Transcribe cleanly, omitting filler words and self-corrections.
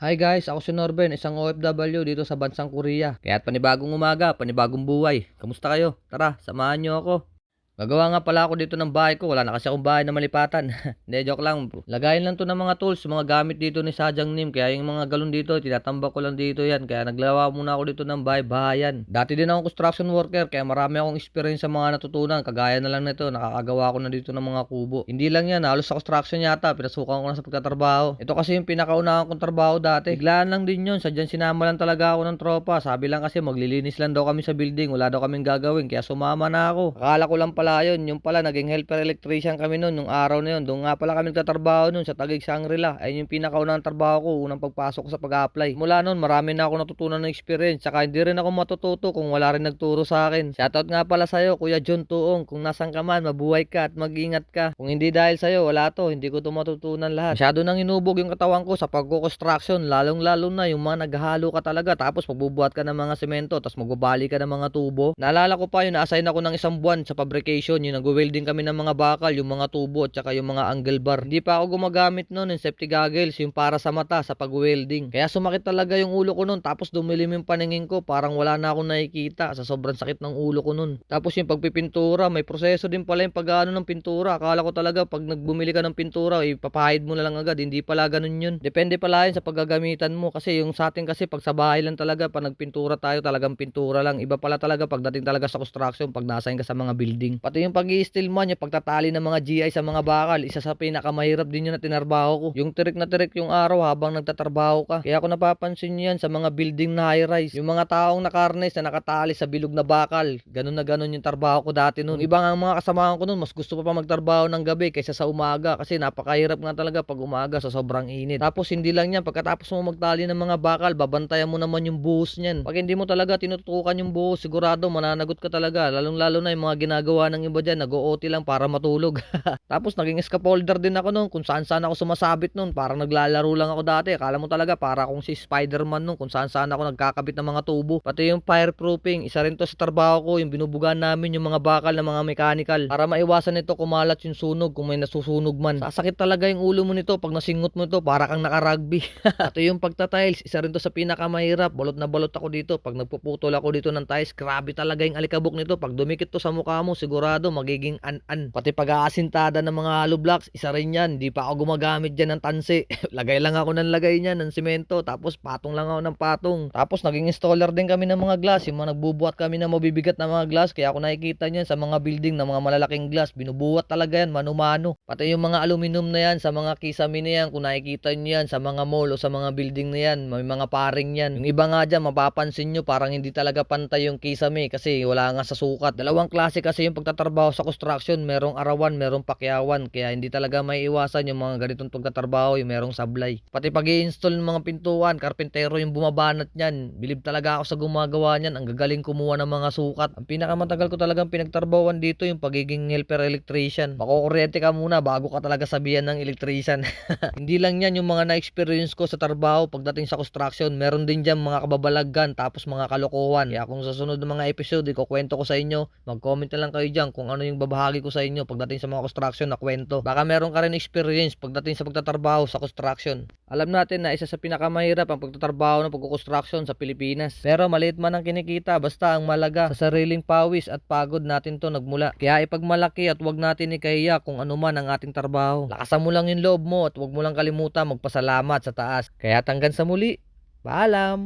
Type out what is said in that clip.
Hi guys, ako si Norben, isang OFW dito sa bansang Korea. Kaya't panibagong umaga, panibagong buhay. Kamusta kayo? Tara, samahan nyo ako. Gagawa nga pala ako dito ng bahay ko. Wala na kasi akong bahay na malipatan. Hindi, joke lang. Lagayin lang to ng mga tools, mga gamit dito ni Sajang Nim. Kaya yung mga galon dito, tinatambak ko lang dito yan. Kaya naglawa muna ako dito ng bahay-bahayan. Dati din akong construction worker, kaya marami akong experience sa mga natutunan. Kagaya na lang nito, nakakagawa ko na dito ng mga kubo. Hindi lang yan, halos sa construction yata. Pinasukan ko na sa pagtatrabaho. Ito kasi yung pinakaunahan kong trabaho dati. Biglaan lang din yun. Sadyang sinama lang talaga ako ng tropa. Sabi lang kasi maglilinis lang daw kami sa building. Wala daw kaming gagawin. Kaya sumama na ako. Akala ko lang pala yun, yung pala naging helper electrician kami noon, yung araw na yun. Doon nga pala kami nagtatrabaho noon sa Taguig Shangri-La. Ayun yung pinakaunang trabaho ko, unang pagpasok ko sa pag-apply. Mula noon, marami na ako natutunan ng experience. Saka hindi rin ako matututo kung wala rin nagturo sa akin. Shoutout nga pala sa'yo, Kuya John Tuong. Kung nasan ka man, mabuhay ka at mag-ingat ka. Kung hindi dahil sa'yo, wala to. Hindi ko to matutunan lahat. Masyado nang inubog yung katawan ko sa pagko-construction. Lalong-lalo na yung mga naghahalo ka talaga. Tapos magbubuhat ka ng mga semento. Tapos magbabali ka ng mga tubo. Naalala ko pa yun, na-assign ako ng isang buwan sa fabrication. Yun, nag-welding kami ng mga bakal, yung mga tubo at saka yung mga angle bar. Hindi pa ako gumagamit noon ng safety goggles, yung para sa mata sa pag-welding. Kaya sumakit talaga yung ulo ko noon, tapos dumilim yung paningin ko, parang wala na akong nakikita sa sobrang sakit ng ulo ko noon. Tapos yung pagpipintura, may proseso din pala yung pag-ano ng pintura. Akala ko talaga pag nagbumili ka ng pintura, ipapahid mo na lang agad. Hindi pala ganun yun. Depende pala yun sa paggagamitan mo, kasi yung sa atin kasi pag sa bahay lang talaga, pag nagpintura tayo, talagang pintura lang. Iba pala talaga pagdating talaga sa construction, pag nasayin ka sa mga building. Pati yung pag-i-steel man, yung pagtatali ng mga GI sa mga bakal, isa sa pinakamahirap din yun na tinarbaho ko. Yung tirik na tirik yung araw habang nagtatrabaho ka. Kaya ako napapansin nyo yan sa mga building na high-rise. Yung mga taong nakarnes na nakatali sa bilog na bakal. Ganun na ganun yung trabaho ko dati noon. Iba nga ang mga kasamahan ko noon, mas gusto pa magtrabaho ng gabi kaysa sa umaga. Kasi napakahirap nga talaga pag umaga sa sobrang init. Tapos hindi lang yan, pagkatapos mo magtali ng mga bakal, babantayan mo naman yung buhos niyan. Pag hindi mo talaga tinutukan yung buhos, sigurado mananagot ka talaga. Lalong lalo na yung mga ginagawa ng iba dyan, nag-OT lang para matulog. Tapos naging scaffolder din ako noon, kung saan saan ako sumasabit noon, parang naglalaro lang ako dati. Akala mo talaga para akong si Spider-Man noon, kung saan saan ako nagkakabit ng mga tubo. Pati yung fireproofing, isa rin to sa trabaho ko, yung binubugan namin yung mga bakal ng mga mechanical para maiwasan nito kumalat yung sunog kung may nasusunog man. Sasakit talaga yung ulo mo nito pag nasingot mo ito, para kang naka-rugby. Pati yung pagta-tiles, isa rin to sa pinakamahirap. Balot na balot ako dito pag nagpuputol ako dito ng tiles. Grabe talaga yung alikabok nito. Pag dumikit to sa mukha mo, sigurado magiging an-an. Pati pag-aasintada ng mga hollow blocks, isa rin yan. Hindi pa ako gumagamit dyan ng tansi. Lagay lang ako ng lagay niyan ng simento. Tapos patong lang ako ng patong. Tapos naging installer din kami ng mga glass. Yung mga nagbubuhat kami ng mabibigat na mga glass. Kaya ako nakikita niyan sa mga building na mga malalaking glass. Binubuhat talaga yan, mano-mano. Pati yung mga aluminum na yan, sa mga kisame na yan, kung nakikita niyo yan sa mga mall o sa mga building na yan, may mga paring yan. Yung iba nga dyan, mapapansin nyo, parang hindi talaga pantay yung kisame kasi wala nga sa sukat. Dalawang klase kasi yung pagtatrabaho sa construction. Merong arawan, merong pakyawan. Kaya hindi talaga may iwasan yung mga ganitong pagtatrabaho, yung merong sablay. Pati pag i-install ng mga pintuan, karpentero yung bumabanat niyan. Bilib talaga ako sa gumagawa niyan. Ang gagaling kumuha ng mga sukat. Ang pinakamatagal ko talagang pinagtrabawan dito yung pagiging helper electrician. Makukuryente ka muna bago ka talaga sabihan ng electrician. Hindi lang yan yung mga na-experience ko sa trabaho pagdating sa construction. Meron din dyan mga kababalaggan tapos mga kalokohan. Kaya kung sa sunod ng mga episode, ikukwento ko sa inyo, mag-comment na lang kayo dyan kung ano yung babahagi ko sa inyo pagdating sa mga construction na kwento. Baka meron ka rin experience pagdating sa pagtatrabaho sa construction. Alam natin na isa sa pinakamahirap ang pagtatrabaho ng pagkukonstruction sa Pilipinas. Pero maliit man ang kinikita, basta ang malaga sa sariling pawis at pagod natin to nagmula. Kaya ipagmalaki at wag natin ikahiya kung ano man ang ating trabaho. Lakasan mo lang yung loob mo at wag mo lang kalimutan magpasalamat sa taas. Kaya hanggang sa muli, paalam!